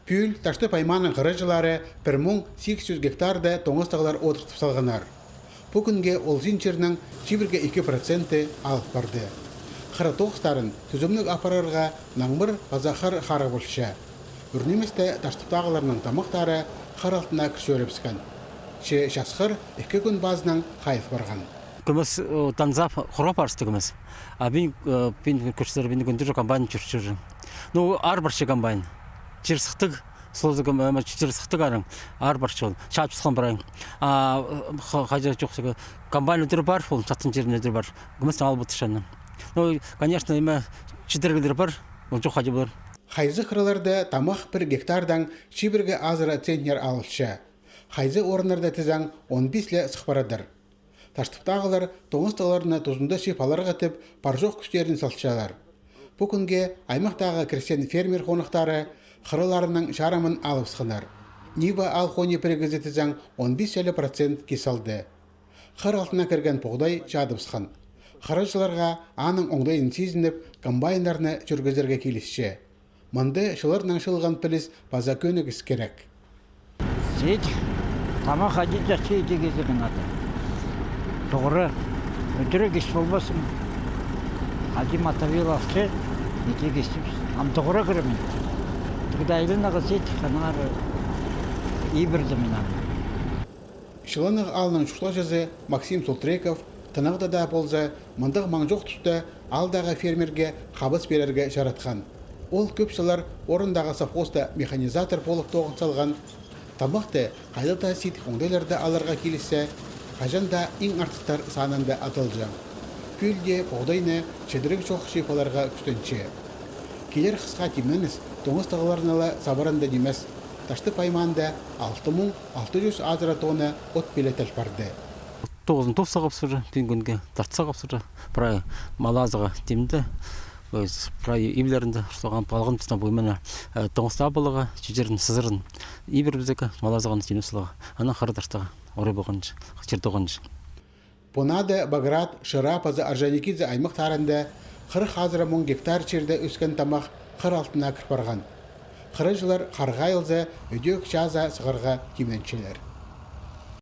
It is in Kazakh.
Пүл ташты пайманын қыры жылары 1800 гектарды тоңыстағылар отыртып салғанар. Бүгінге ол зинчерінің 1,2% алып барды. Қыры тоғыстарын түзімлік апарарға наңбыр базақыр қары болшы. Үрнеместе таштықтағыларының тамақтары қыр алтына күшөріпсікен. Че жасқыр 2 күн базынан қайып барған. Күміс танзап құрап арысты күміс. Абин көшілер бені күндір комбайн жүршірін. Арбаршы комбайн. Жерсықтық, слозығым жерсықтық арың, арбаршы ол. Шапшысқан барайын. Қайжа жоқсығы комбайн өтірі бар, ол жаттың жерін өтірі бар. Күмістің алып өтішінің. Конечно, еме шедергілер бар, ол жоқ қажы болар. Хайзы қырыларды тамақ 1 гектардан шибірге азыра центнер алылшы. Хайзы орынларда тізаң 15-лі сықпарадыр. Таштықтағылар тоңысталарына тұзында шипаларға тіп паржоқ күштерін салшалар. Бүгінге аймақтағы кірсен фермер қонықтары қырыларының жарымын алып сықынар. Ниба ал қоне прегізі тізаң 15% кесалды. Қыр алтына кірген бұғдай жадып сықын. Қырылшыларға аның оңдайын сезініп, комбайндарны жүргізерге келісші. Мұнды шылырның шылған піліс база көнігіз керек. Сет, тамақ әдет жақсы едегездің аты. Тоғыры, өтірі кеш болбасын. Хадим атавел ақшы, ете кесіпсіз. Ам тоғыры кірімен. Тұғдайлын аға сет, қанар ебірді мен. Шылынық алының шұқла жазы Максим Солтреков тынығда да болза, мұндық маңжоқ тұсты алдағы фермерге қабыс берерге жаратқан. Ол көпшілер орындағы совхозда механизатор болып тоғын салған. Тамақты қайдата сет оңдайларды аларға келіссе, қажанда ең артықтар санында атылжан. Пүлде бұғдайны чедірік жоқ шипаларға күстенші. Келер қысқа теменіз тоңыстағыларынала сабарында демес. Ташты пайманда 6600 азыра тоны от билетел барды. 9 топ сағып сұры, пенгенге тартса сағып сұры. Бірай малазыға темді. Бірай ебілерінде соған балғын тұсына боймені тоңыста абылыға, жүжерін, сызырын. Ебір біздегі малазыған темі сылыға. Ана қары таштаға, орай болғаншы, жерді оғаншы. Понады Баграт, Шыра, Пазы, Аржаникидзе аймақтарында 40 мың гектар жерде өскен тамақ қыр алтына кіріп барған. Қыры жылар қарға елзі өдек жаза сығырға теменшелер.